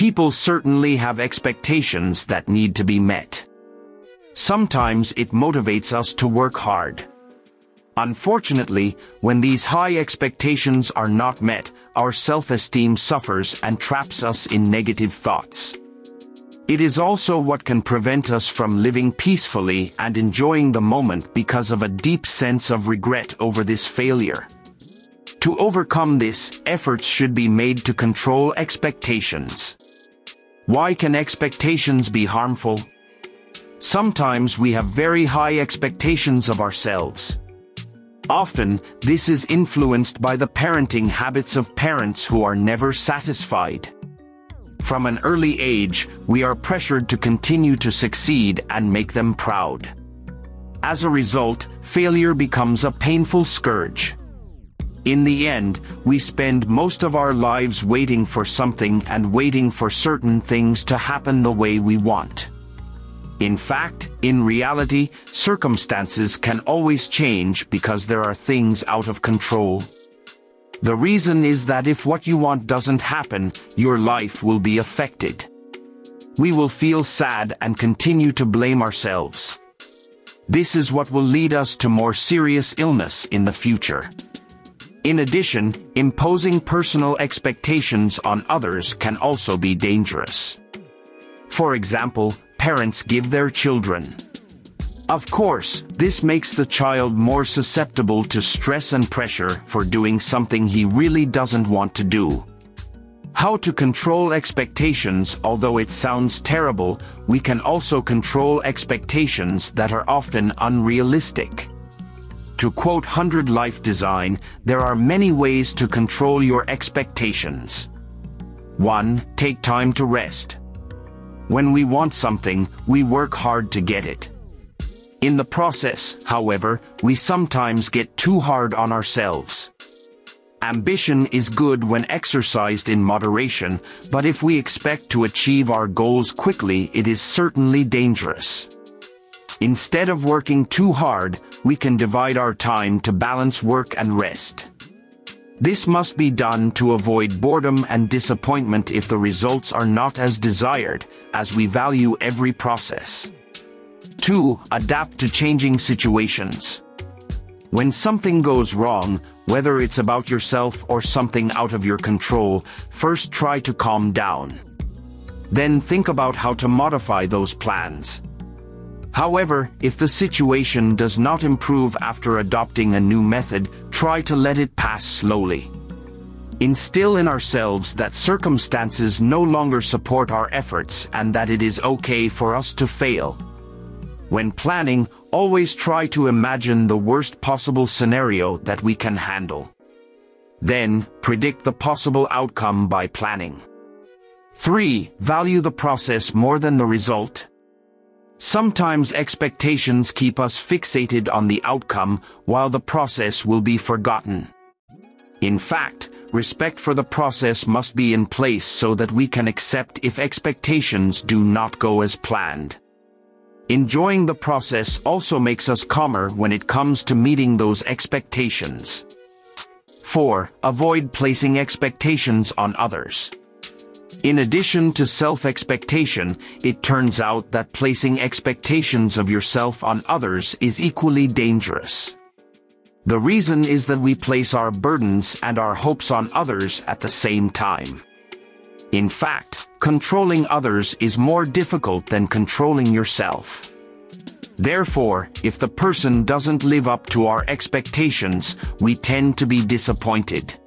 People certainly have expectations that need to be met. Sometimes it motivates us to work hard. Unfortunately, when these high expectations are not met, our self-esteem suffers and traps us in negative thoughts. It is also what can prevent us from living peacefully and enjoying the moment because of a deep sense of regret over this failure. To overcome this, efforts should be made to control expectations. Why can expectations be harmful? Sometimes we have very high expectations of ourselves. Often, this is influenced by the parenting habits of parents who are never satisfied. From an early age, we are pressured to continue to succeed and make them proud. As a result, failure becomes a painful scourge. In the end, we spend most of our lives waiting for something and waiting for certain things to happen the way we want. In fact, in reality, circumstances can always change because there are things out of control. The reason is that if what you want doesn't happen, your life will be affected. We will feel sad and continue to blame ourselves. This is what will lead us to more serious illness in the future. In addition, imposing personal expectations on others can also be dangerous. For example, parents give their children. Of course, this makes the child more susceptible to stress and pressure for doing something he really doesn't want to do. How to control expectations? Although it sounds terrible, we can also control expectations that are often unrealistic. To quote 100 Life Design, there are many ways to control your expectations. 1. Take time to rest. When we want something, we work hard to get it. In the process, however, we sometimes get too hard on ourselves. Ambition is good when exercised in moderation, but if we expect to achieve our goals quickly, it is certainly dangerous. Instead of working too hard, we can divide our time to balance work and rest. This must be done to avoid boredom and disappointment if the results are not as desired, as we value every process. 2. Adapt to changing situations. When something goes wrong, whether it's about yourself or something out of your control, first try to calm down. Then think about how to modify those plans. However, if the situation does not improve after adopting a new method, try to let it pass slowly. Instill in ourselves that circumstances no longer support our efforts and that it is okay for us to fail. When planning, always try to imagine the worst possible scenario that we can handle. Then, predict the possible outcome by planning. 3. Value the process more than the result. Sometimes expectations keep us fixated on the outcome, while the process will be forgotten. In fact, respect for the process must be in place so that we can accept if expectations do not go as planned. Enjoying the process also makes us calmer when it comes to meeting those expectations. 4. Avoid placing expectations on others. In addition to self-expectation, it turns out that placing expectations of yourself on others is equally dangerous. The reason is that we place our burdens and our hopes on others at the same time. In fact, controlling others is more difficult than controlling yourself. Therefore, if the person doesn't live up to our expectations, we tend to be disappointed.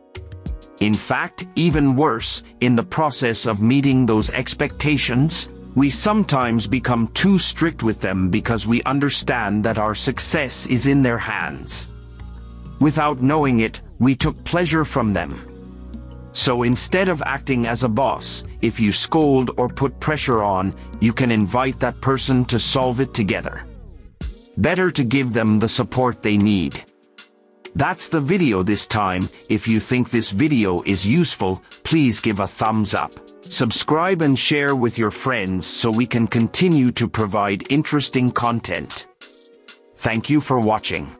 In fact, even worse, in the process of meeting those expectations, we sometimes become too strict with them because we understand that our success is in their hands. Without knowing it, we took pleasure from them. So instead of acting as a boss, if you scold or put pressure on, you can invite that person to solve it together. Better to give them the support they need. That's the video this time. If you think this video is useful, please give a thumbs up. Subscribe and share with your friends so we can continue to provide interesting content. Thank you for watching.